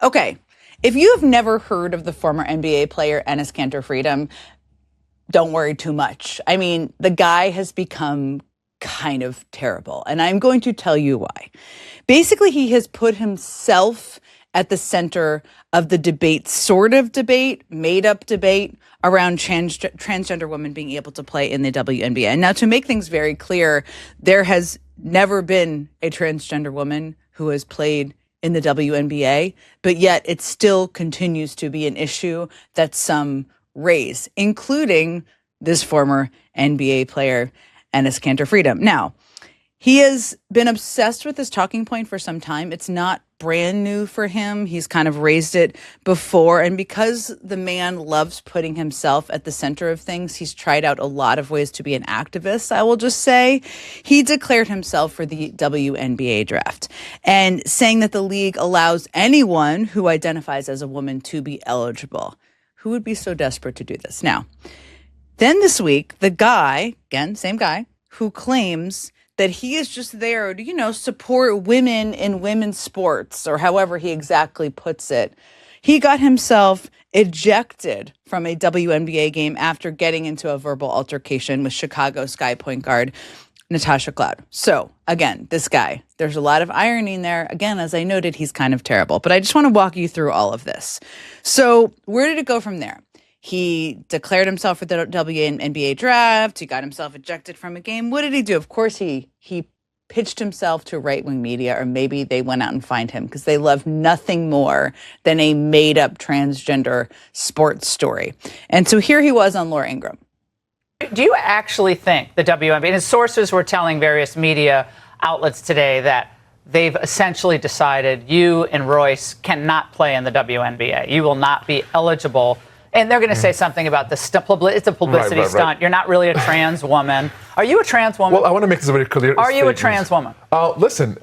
Okay, if you have never heard of the former NBA player Enes Kanter Freedom, don't worry too much. I mean, the guy has become kind of terrible, and I'm going to tell you why. Basically, he has put himself at the center of the debate, sort of debate, made up debate around transgender women being able to play in the WNBA. And now, to make things very clear, there has never been a transgender woman who has played in the WNBA, but yet it still continues to be an issue that some raise, including this former NBA player, Enes Kanter Freedom. Now, he has been obsessed with this talking point for some time. It's not brand new for him. He's kind of raised it before. And because the man loves putting himself at the center of things, he's tried out a lot of ways to be an activist, I will just say. He declared himself for the WNBA draft and saying that the league allows anyone who identifies as a woman to be eligible. Who would be so desperate to do this? Now, then this week, the guy, again, same guy, who claims that he is just there to, support women in women's sports, or however he exactly puts it. He got himself ejected from a WNBA game after getting into a verbal altercation with Chicago Sky point guard Natasha Cloud. So again, this guy, there's a lot of irony in there. Again, as I noted, he's kind of terrible, but I just want to walk you through all of this. So where did it go from there? He declared himself for the WNBA draft. He got himself ejected from a game. What did he do? Of course, he pitched himself to right-wing media, or maybe they went out and find him because they love nothing more than a made-up transgender sports story. And so here he was on Laura Ingraham. Do you actually think the WNBA, and his sources were telling various media outlets today that they've essentially decided you and Royce cannot play in the WNBA. You will not be eligible. And they're going to say something about this. It's a publicity stunt. Right. You're not really a trans woman. Are you a trans woman? Well, I want to make this very clear. Are you a trans woman? Listen,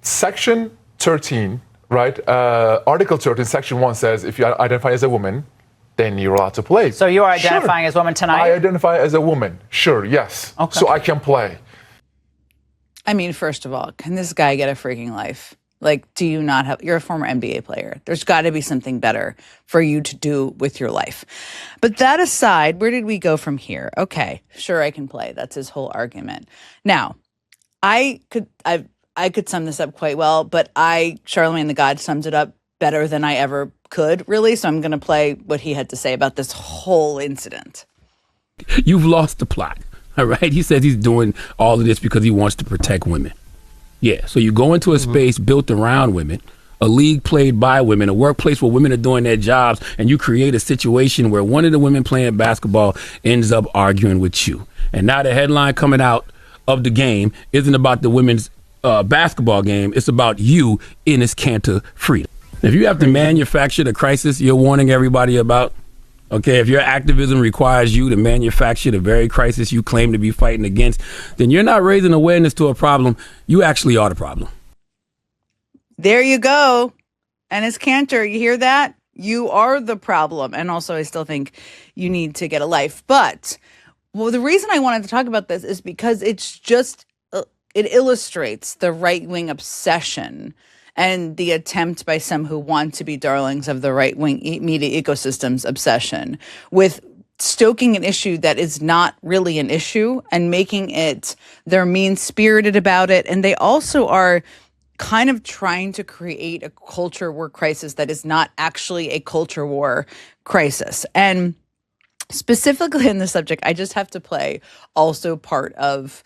Section 13, right? Article 13, Section 1 says if you identify as a woman, then you're allowed to play. So you are identifying as a woman tonight? I identify as a woman. Sure, yes. Okay. So I can play. I mean, first of all, can this guy get a freaking life? Like, do you not have, you're a former NBA player. There's got to be something better for you to do with your life. But that aside, where did we go from here? Okay, sure, I can play. That's his whole argument. Now, I could sum this up quite well, but Charlamagne the God sums it up better than I ever could, really. So I'm going to play what he had to say about this whole incident. You've lost the plot, all right? He says he's doing all of this because he wants to protect women. Yeah, so you go into a space built around women, a league played by women, a workplace where women are doing their jobs, and you create a situation where one of the women playing basketball ends up arguing with you. And now the headline coming out of the game isn't about the women's basketball game. It's about you, Enes Kanter Freedom. If you have to manufacture the crisis you're warning everybody about, okay, if your activism requires you to manufacture the very crisis you claim to be fighting against, then you're not raising awareness to a problem. You actually are the problem. There you go. Enes Kanter, you hear that? You are the problem. And also, I still think you need to get a life. But, well, the reason I wanted to talk about this is because it's just, it illustrates the right-wing obsession and the attempt by some who want to be darlings of the right-wing media ecosystem's obsession with stoking an issue that is not really an issue and making it, they're mean-spirited about it. And they also are kind of trying to create a culture war crisis that is not actually a culture war crisis. And specifically in this subject, I just have to play also part of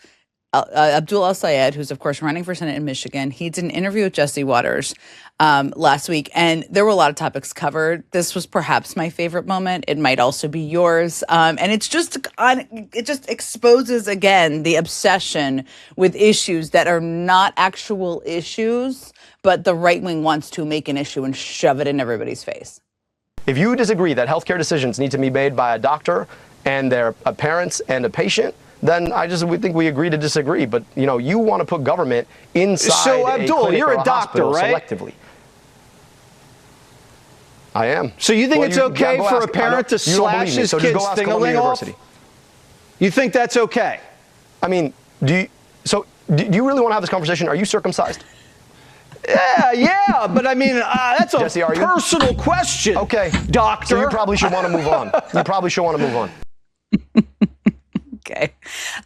Abdul El-Sayed, who's, of course, running for Senate in Michigan. He did an interview with Jesse Waters last week, and there were a lot of topics covered. This was perhaps my favorite moment. It might also be yours. And it just exposes, again, the obsession with issues that are not actual issues, but the right wing wants to make an issue and shove it in everybody's face. If you disagree that healthcare decisions need to be made by a doctor and their parents and a patient, then we think we agree to disagree. But, you want to put government inside So, Abdul, you're a doctor, right? Selectively. I am. So you think it's okay for a parent to slash his kid's thing-a-ling off? You think that's okay? I mean, do you really want to have this conversation? Are you circumcised? Yeah, but I mean, that's a Jesse, are you? personal question. Okay. Doctor. So you probably should want to move on. You probably should want to move on. Okay.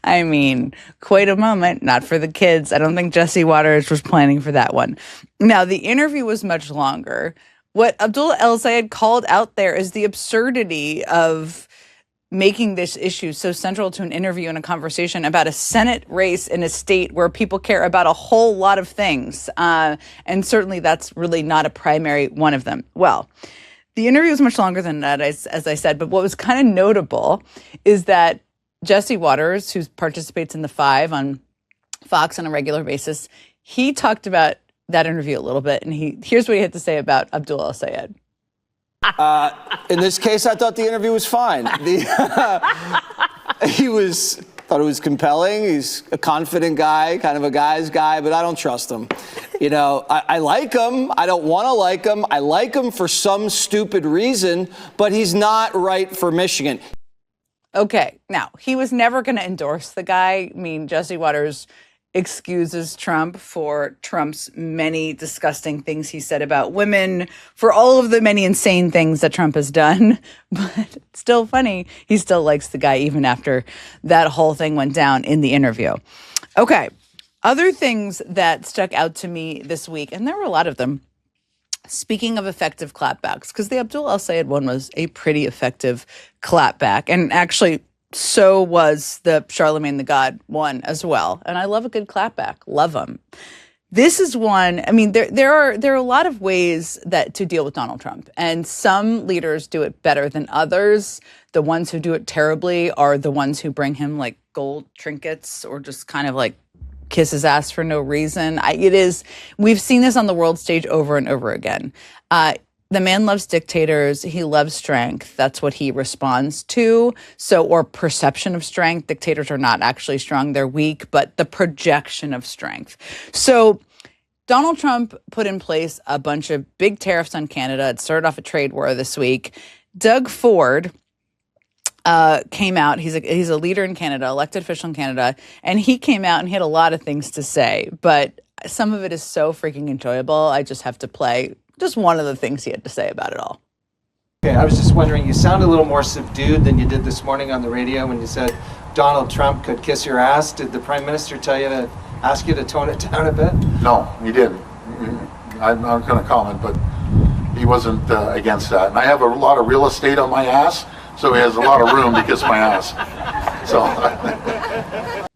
I mean, quite a moment, not for the kids. I don't think Jesse Waters was planning for that one. Now, the interview was much longer. What Abdullah El-Sayed called out there is the absurdity of making this issue so central to an interview and a conversation about a Senate race in a state where people care about a whole lot of things. And certainly that's really not a primary one of them. Well, the interview was much longer than that, as I said, but what was kind of notable is that Jesse Waters, who participates in The Five on Fox on a regular basis, he talked about that interview a little bit, and here's what he had to say about Abdullah El-Sayed. In this case, I thought the interview was fine. Thought it was compelling. He's a confident guy, kind of a guy's guy, but I don't trust him. You know, I like him. I don't want to like him. I like him for some stupid reason, but he's not right for Michigan. Okay, now, he was never going to endorse the guy. I mean, Jesse Waters excuses Trump for Trump's many disgusting things he said about women, for all of the many insane things that Trump has done. But it's still funny. He still likes the guy even after that whole thing went down in the interview. Okay, other things that stuck out to me this week, and there were a lot of them. Speaking of effective clapbacks, because the Abdullah El-Sayed one was a pretty effective clapback, and actually so was the Charlemagne the God one as well. And I love a good clapback, love them. This is one. I mean, there are a lot of ways that to deal with Donald Trump, and some leaders do it better than others. The ones who do it terribly are the ones who bring him like gold trinkets or just kind of like kiss his ass for no reason. We've seen this on the world stage over and over again. The man loves dictators. He loves strength. That's what he responds to. Or perception of strength. Dictators are not actually strong. They're weak, but the projection of strength. So Donald Trump put in place a bunch of big tariffs on Canada. It started off a trade war this week. Doug Ford came out. He's a leader in Canada, elected official in Canada, and he came out and he had a lot of things to say, but some of it is so freaking enjoyable. I just have to play just one of the things he had to say about it all. Okay, I was just wondering, you sound a little more subdued than you did this morning on the radio when you said Donald Trump could kiss your ass. Did the Prime Minister tell you to ask you to tone it down a bit? No, he didn't. I'm not going to comment, but he wasn't against that. And I have a lot of real estate on my ass, so he has a lot of room to kiss my ass. So,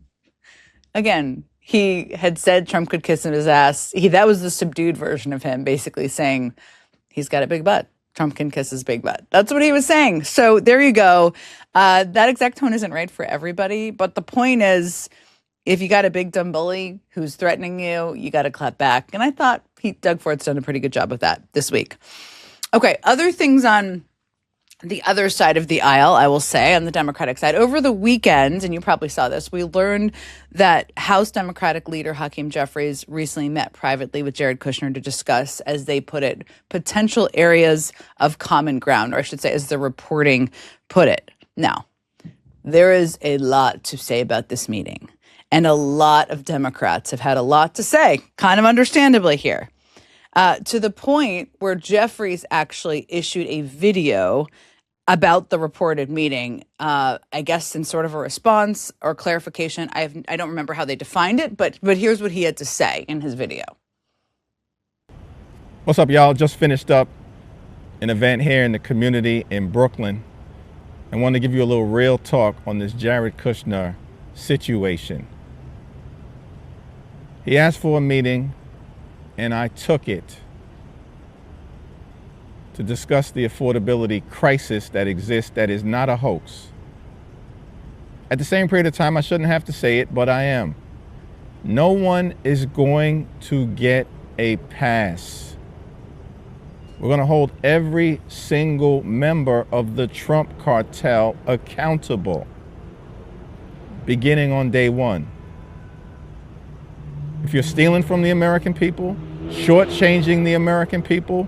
again, he had said Trump could kiss his ass. That was the subdued version of him, basically saying he's got a big butt. Trump can kiss his big butt. That's what he was saying. So there you go. That exact tone isn't right for everybody, but the point is, if you got a big dumb bully who's threatening you, you got to clap back. And I thought Doug Ford's done a pretty good job of that this week. Okay, other things on the other side of the aisle, I will say, on the Democratic side. Over the weekend, and you probably saw this, we learned that House Democratic leader Hakeem Jeffries recently met privately with Jared Kushner to discuss, as they put it, potential areas of common ground, or I should say, as the reporting put it. Now, there is a lot to say about this meeting, and a lot of Democrats have had a lot to say, kind of understandably here, to the point where Jeffries actually issued a video about the reported meeting, I guess in sort of a response or clarification. I don't remember how they defined it, but here's what he had to say in his video. What's up, y'all? Just finished up an event here in the community in Brooklyn. I want to give you a little real talk on this Jared Kushner situation. He asked for a meeting, and I took it, to discuss the affordability crisis that exists, that is not a hoax. At the same period of time, I shouldn't have to say it, but I am. No one is going to get a pass. We're going to hold every single member of the Trump cartel accountable, beginning on day one. If you're stealing from the American people, shortchanging the American people,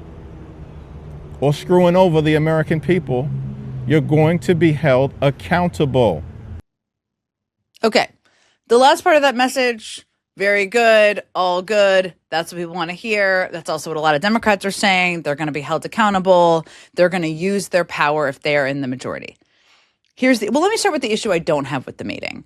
or screwing over the American people, you're going to be held accountable. Okay, the last part of that message, very good, all good. That's what people want to hear. That's also what a lot of Democrats are saying. They're going to be held accountable. They're going to use their power if they are in the majority. Let me start with the issue I don't have with the meeting.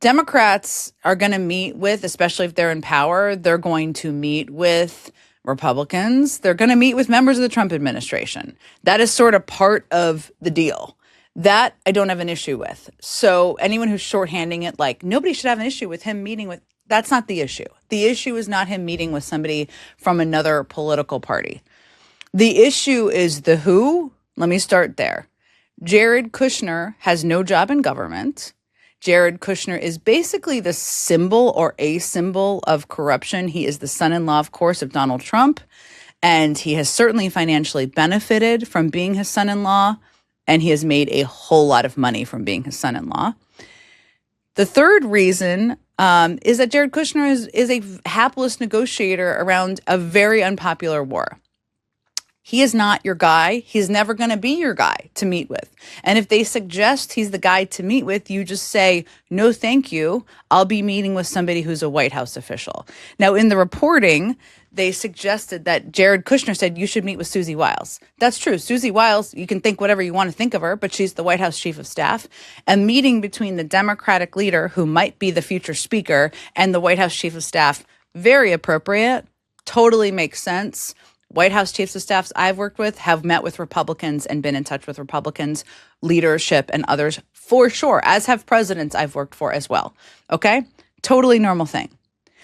Democrats are going to meet with, especially if they're in power, they're going to meet with Republicans. They're going to meet with members of the Trump administration. That is sort of part of the deal. That I don't have an issue with. So anyone who's shorthanding it, like nobody should have an issue with him meeting with, that's not the issue. The issue is not him meeting with somebody from another political party. The issue is the who. Let me start there. Jared Kushner has no job in government. Jared Kushner is basically the symbol or a symbol of corruption. He is the son-in-law, of course, of Donald Trump, and he has certainly financially benefited from being his son-in-law, and he has made a whole lot of money from being his son-in-law. The third reason is that Jared Kushner is a hapless negotiator around a very unpopular war. He is not your guy. He's never going to be your guy to meet with. And if they suggest he's the guy to meet with, you just say, no, thank you. I'll be meeting with somebody who's a White House official. Now, in the reporting, they suggested that Jared Kushner said you should meet with Susie Wiles. That's true. Susie Wiles, you can think whatever you want to think of her, but she's the White House chief of staff. A meeting between the Democratic leader, who might be the future speaker, and the White House chief of staff, very appropriate, totally makes sense. White House chiefs of staffs I've worked with have met with Republicans and been in touch with Republicans, leadership and others for sure, as have presidents I've worked for as well. Okay? Totally normal thing.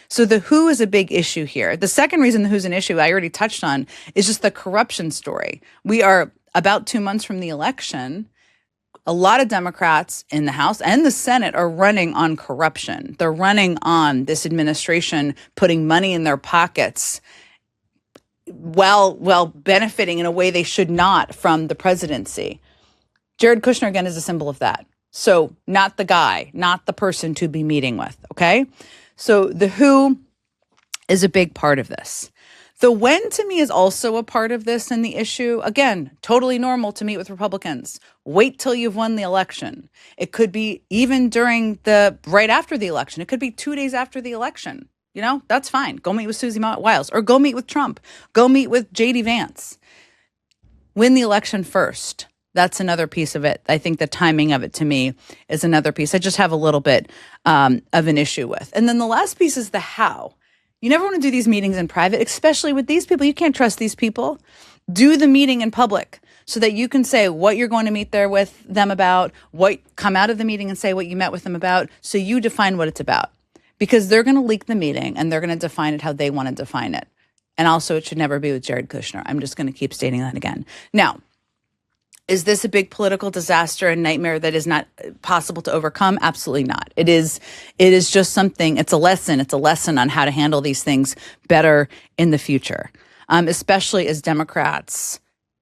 So the who is a big issue here. The second reason the who's an issue I already touched on is just the corruption story. We are about 2 months from the election. A lot of Democrats in the House and the Senate are running on corruption. They're running on this administration putting money in their pockets while benefiting in a way they should not from the presidency. Jared Kushner, again, is a symbol of that. So not the guy, not the person to be meeting with, okay? So the who is a big part of this. The when, to me, is also a part of this and the issue. Again, totally normal to meet with Republicans. Wait till you've won the election. It could be even right after the election. It could be 2 days after the election. You know, that's fine. Go meet with Susie Wiles or go meet with Trump. Go meet with J.D. Vance. Win the election first. That's another piece of it. I think the timing of it, to me, is another piece I just have a little bit of an issue with. And then the last piece is the how. You never want to do these meetings in private, especially with these people. You can't trust these people. Do the meeting in public so that you can say what you're going to meet there with them about, come out of the meeting and say what you met with them about, so you define what it's about. Because they're going to leak the meeting and they're going to define it how they want to define it. And also, it should never be with Jared Kushner. I'm just going to keep stating that again. Now, is this a big political disaster and nightmare that is not possible to overcome? Absolutely not. It is just something, it's a lesson. It's a lesson on how to handle these things better in the future, especially as Democrats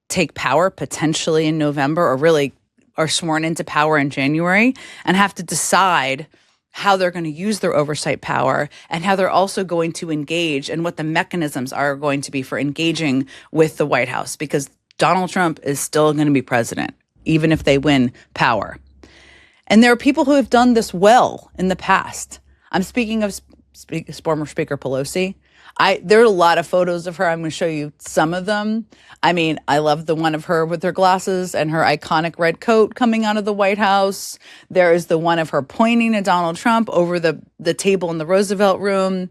take power potentially in November or really are sworn into power in January and have to decide how they're going to use their oversight power and how they're also going to engage and what the mechanisms are going to be for engaging with the White House, because Donald Trump is still going to be president, even if they win power. And there are people who have done this well in the past. I'm speaking of former Speaker Pelosi. There are a lot of photos of her. I'm going to show you some of them. I mean, I love the one of her with her glasses and her iconic red coat coming out of the White House. There is the one of her pointing at Donald Trump over the table in the Roosevelt Room.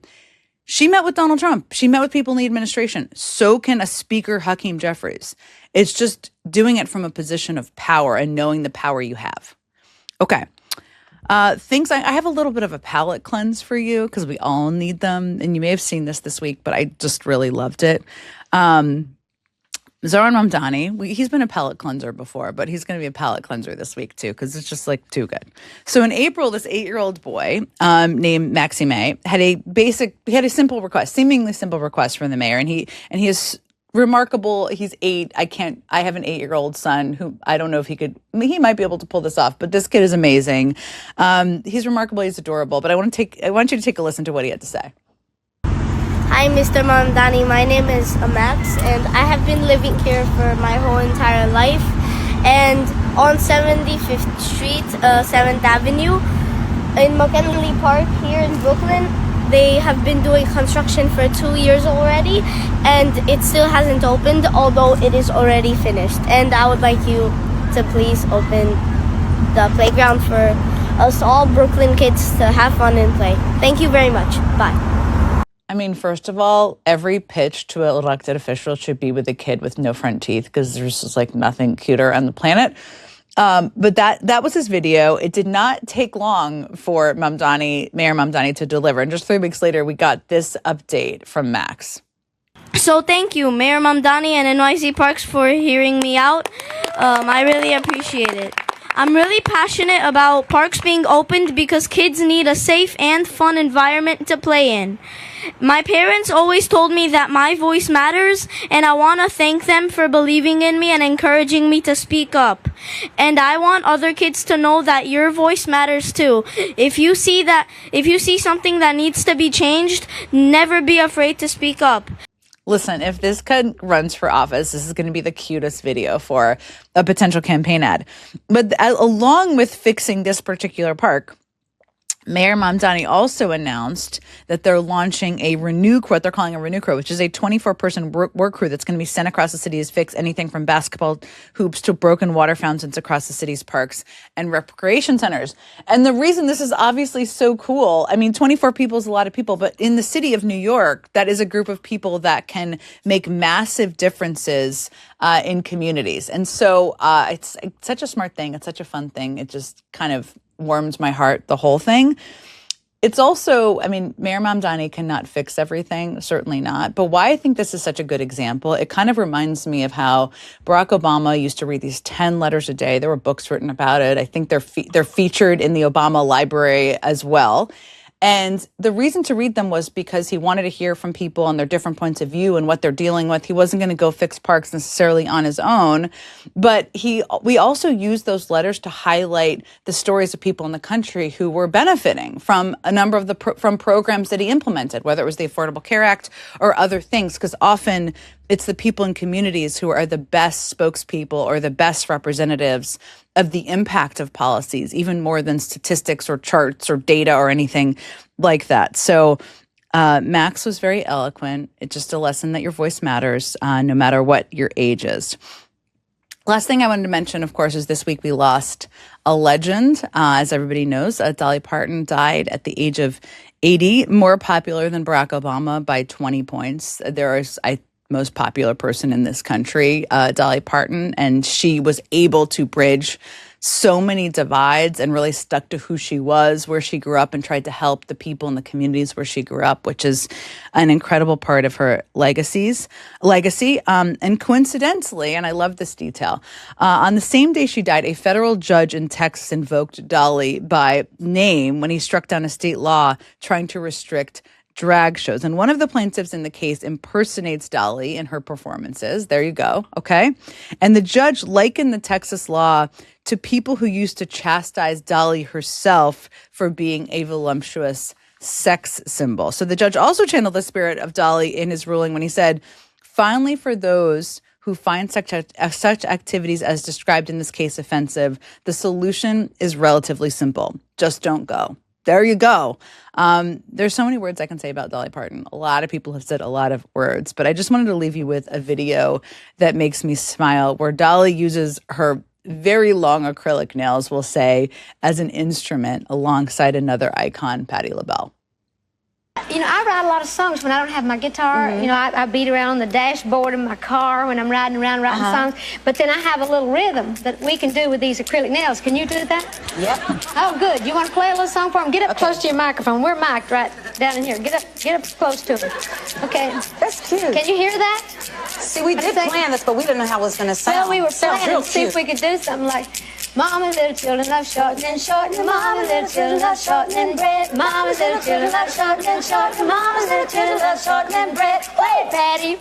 She met with Donald Trump. She met with people in the administration. So can a Speaker Hakeem Jeffries. It's just doing it from a position of power and knowing the power you have. Okay. I have a little bit of a palate cleanse for you because we all need them. And you may have seen this week, but I just really loved it. Zohran Mamdani, he's been a palate cleanser before, but he's going to be a palate cleanser this week too because it's just like too good. So in April, this 8-year-old boy named Maxime had a simple request, seemingly simple request from the mayor, and he is remarkable. He's 8. I have an 8-year-old son who I don't know if he might be able to pull this off, but this kid is amazing. He's remarkable. He's adorable, but I want you to take a listen to what he had to say. Hi, Mr. Mamdani. My name is Max, and I have been living here for my whole entire life. And on 75th Street, 7th Avenue, in McKinley Park here in Brooklyn, they have been doing construction for 2 years already, and it still hasn't opened, although it is already finished. And I would like you to please open the playground for us all Brooklyn kids to have fun and play. Thank you very much. Bye. I mean, first of all, every pitch to an elected official should be with a kid with no front teeth, because there's just like nothing cuter on the planet. But that was his video. It did not take long for Mayor Mamdani to deliver. And just 3 weeks later, we got this update from Max. So thank you, Mayor Mamdani and NYC Parks, for hearing me out. I really appreciate it. I'm really passionate about parks being opened because kids need a safe and fun environment to play in. My parents always told me that my voice matters, and I want to thank them for believing in me and encouraging me to speak up. And I want other kids to know that your voice matters too. If you see something that needs to be changed, never be afraid to speak up. Listen, if this kid runs for office, this is going to be the cutest video for a potential campaign ad. But along with fixing this particular park, Mayor Mamdani also announced that they're launching a Renew Crew, what they're calling a Renew Crew, which is a 24-person work crew that's going to be sent across the city to fix anything from basketball hoops to broken water fountains across the city's parks and recreation centers. And the reason this is obviously so cool, I mean, 24 people is a lot of people, but in the city of New York, that is a group of people that can make massive differences in communities. And so it's such a smart thing. It's such a fun thing. It just kind of warms my heart, the whole thing. It's also, I mean, Mayor Mamdani cannot fix everything, certainly not. But why I think this is such a good example, it kind of reminds me of how Barack Obama used to read these 10 letters a day. There were books written about it. I think they're featured in the Obama library as well. And the reason to read them was because he wanted to hear from people on their different points of view and what they're dealing with. He wasn't going to go fix parks necessarily on his own, but we also used those letters to highlight the stories of people in the country who were benefiting from a number of from programs that he implemented, whether it was the Affordable Care Act or other things, because often it's the people in communities who are the best spokespeople or the best representatives of the impact of policies, even more than statistics or charts or data or anything like that. So Max was very eloquent. It's just a lesson that your voice matters, no matter what your age is. Last thing I wanted to mention, of course, is this week we lost a legend. As everybody knows, Dolly Parton died at the age of 80, more popular than Barack Obama by 20 points. There is, most popular person in this country, Dolly Parton, and she was able to bridge so many divides and really stuck to who she was, where she grew up, and tried to help the people in the communities where she grew up, which is an incredible part of her legacy. And coincidentally, and I love this detail, on the same day she died, a federal judge in Texas invoked Dolly by name when he struck down a state law trying to restrict drag shows. And one of the plaintiffs in the case impersonates Dolly in her performances. There you go. Okay. And the judge likened the Texas law to people who used to chastise Dolly herself for being a voluptuous sex symbol. So the judge also channeled the spirit of Dolly in his ruling when he said, finally, for those who find such activities as described in this case offensive, the solution is relatively simple. Just don't go. There you go. There's so many words I can say about Dolly Parton. A lot of people have said a lot of words, but I just wanted to leave you with a video that makes me smile, where Dolly uses her very long acrylic nails, we'll say, as an instrument alongside another icon, Patti LaBelle. You know, I write a lot of songs when I don't have my guitar. You know, I beat around on the dashboard of my car when I'm riding around writing songs. But then I have a little rhythm that we can do with these acrylic nails. Can you do that? Yep. Oh, good. You want to play a little song for them? Get up close to your microphone. We're mic'd right down in here. Get up close to it. Okay. That's cute. Can you hear that? See, we did plan this, but we didn't know how it was going to sound. Well, we were planning to see if we could do something like, Mama, little children love shortening, shortening. Mama, little children love shortening bread. Mama, little children love shortening, shortening. Mama, little children love shortening bread. Play it, Patty.